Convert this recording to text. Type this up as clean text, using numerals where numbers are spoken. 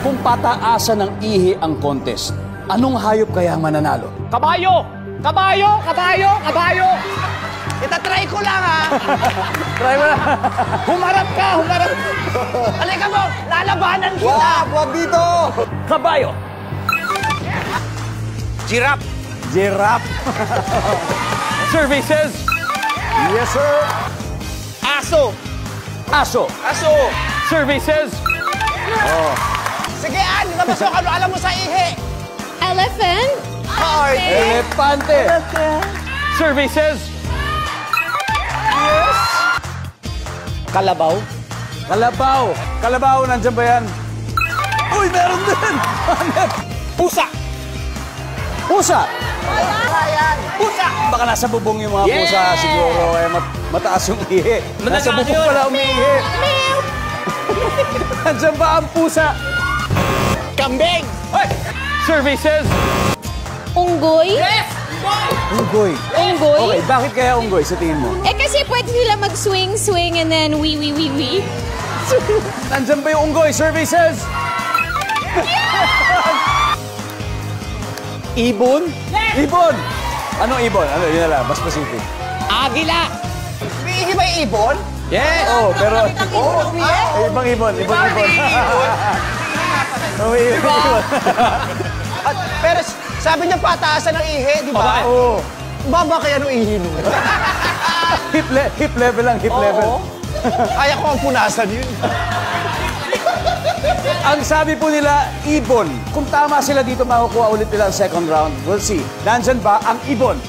Kung pataasan ng ihi ang contest, anong hayop kaya ang mananalo? Kabayo! Kabayo! Kabayo! Kabayo! Itatry ko lang, ha? Try mo na. Humarap ka! Humarap! Halika mo! Lalabanan kita! Wag dito! Kabayo. Giraffe! Giraffe. Survey says... Yes, sir. Aso! Aso. Aso! Survey says... Sige, Ann, labas mo kung ano alam mo sa ihi. Elephant? Heart. Elepante. Survey says... Yes! Kalabaw? Kalabaw. Kalabaw, nandiyan ba yan? Uy, meron din. Pusa! Pusa. Pusa! Baka nasa bubong yung mga pusa siguro. Eh, mataas yung ihi. Nasa Matagaan bubong yun. pala umiihi. Nandiyan ba ang pusa? Kambing! Hey! Survey says... Unggoy? Yes! Unggoy. Unggoy? Okay, bakit kaya unggoy sa tingin mo? Eh kasi pwede sila mag-swing, swing, and then wee. Nandiyan ba yung unggoy? Survey says... Ibon? Yes! Ibon! Anong ibon? Ano, yun na lang, mas specific. Agila! May ihi ba yung ibon? Yes! Oh, pero... ibang ibon, ibang ibon. May ibon. Pero sabi niya pataasan ng ihi, di ba? Bakit? Oo. Baba kaya nung ihi nun? Hip level lang, hip level. Kaya ko ang punasan yun. Ang sabi po nila, ibon. Kung tama sila dito, makukuha ulit nila ang second round. We'll see. Nandyan ba ang ibon?